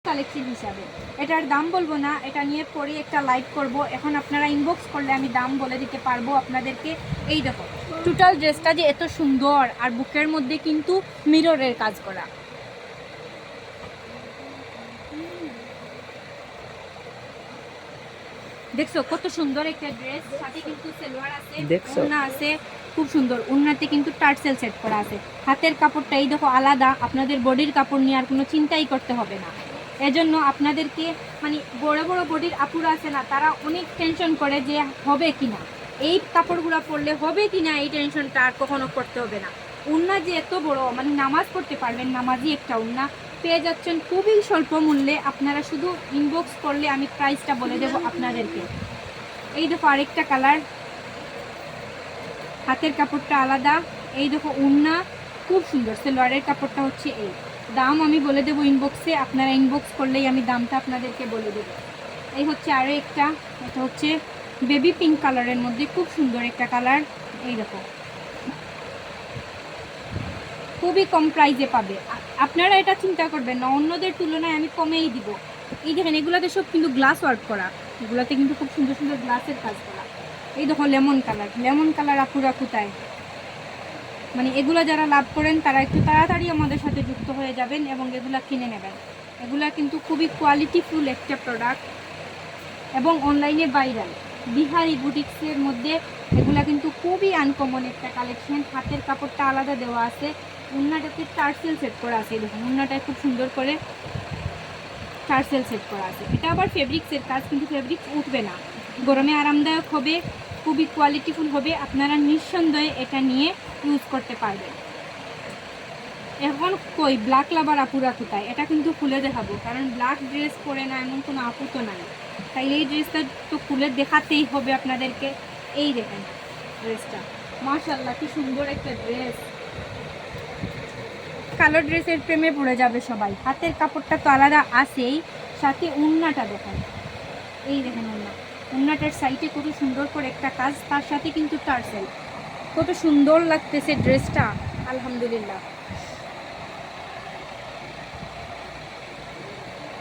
Collection হিসাবে। এটার দাম বলবো না, এটা নিয়ে পরে একটা লাইভ করব। এখন আপনারা ইনবক্স করলে আমি দাম বলে দিতে পারবো আপনাদেরকে। এই দেখো টোটাল ড্রেসটা যে এত সুন্দর, আর বুকের মধ্যে কিন্তু মিররের কাজ করা। দেখছো কত সুন্দর একটা ড্রেস, সাথে কিন্তু সালোয়ার আছে, ওড়না আছে, খুব সুন্দর। ওড়নাতে কিন্তু টার্সেল সেট করা আছে। হাতের কাপড়টা এই দেখো আলাদা, আপনাদের বডির কাপড় নিয়ে আর কোনো চিন্তাই করতে হবে না। এজন্য আপনাদেরকে মানে বড় বড় বডির আপুরা আছে না, তারা অনেক টেনশন করে যে হবে কিনা, এই কাপড়গুলো পরলে হবে কিনা, এই টেনশনটা আর কখনো করতে হবে না। ওড়না যে এত বড়, মানে নামাজ পড়তে পারবেন, নামাজি একটা ওড়না পেয়ে যাচ্ছেন খুবই স্বল্প মূল্যে। আপনারা শুধু ইনবক্স করলে আমি প্রাইসটা বলে দেবো আপনাদেরকে। এই দেখো আরেকটা কালার, হাতের কাপড়টা আলাদা, এই দেখো ওড়না খুব সুন্দর। সালোয়ারের কাপড়টা হচ্ছে এই। দাম আমি বলে দেবো ইনবক্সে, আপনারা ইনবক্স করলেই আমি দামটা আপনাদেরকে বলে দেবো। এই হচ্ছে আরও একটা, এটা হচ্ছে বেবি পিঙ্ক কালারের মধ্যে খুব সুন্দর একটা কালার। এই দেখো খুবই কম প্রাইসে পাবে, আপনারা এটা চিন্তা করবেন না অন্যদের তুলনায় আমি কমেই দিব। এই দেখেন এগুলাতে সব কিন্তু গ্লাস ওয়ার্ক করা, এগুলাতে কিন্তু খুব সুন্দর সুন্দর গ্লাসের কাজ করা। এই দেখো লেমন কালার, লেমন কালার আপুরা কোথায়, মানে এগুলা যারা লাভ করেন তারা একটু তাড়াতাড়ি আমাদের সাথে যুক্ত হয়ে যাবেন এবং এগুলা কিনে নেবেন। এগুলা কিন্তু খুবই কোয়ালিটিফুল একটা প্রোডাক্ট এবং অনলাইনে ভাইরাল। বিহারি বুটিক্সের মধ্যে এগুলা কিন্তু খুবই আনকমন একটা কালেকশন। হাতের কাপড়টা আলাদা দেওয়া আছে, ওড়নাটাতে টার্সেল সেট করা আছে। দেখুন ওড়নাটায় খুব সুন্দর করে টার্সেল সেট করা আছে। এটা আবার ফেব্রিক্সের কাজ, কিন্তু ফেব্রিক্স উঠবে না, গরমে আরামদায়ক হবে, খুবই কোয়ালিটিফুল হবে। আপনারা নিঃসন্দেহে এটা নিয়ে ইউজ করতে পারবেন। এখন কই ব্ল্যাক লাভার আপুরা কোথায়, এটা কিন্তু খুলে দেখাবো, কারণ ব্ল্যাক ড্রেস পরে না এমন কোনো আপু তো নাই, তাই এই ড্রেসটা তো খুলে দেখাতেই হবে আপনাদেরকে। এই দেখেন ড্রেসটা, মাশাআল্লাহ কি সুন্দর একটা ড্রেস। কালো ড্রেসের প্রেমে পড়ে যাবে সবাই। হাতের কাপড়টা তো আলাদা আছেই, সাথে ওড়নাটা দেখেন, এই দেখেন ওড়না, ওড়নাটার সাইডে কত সুন্দর করে একটা কাজ, তার সাথে কিন্তু টার্সেল, কত সুন্দর লাগতেছে ড্রেসটা। আলহামদুলিল্লাহ।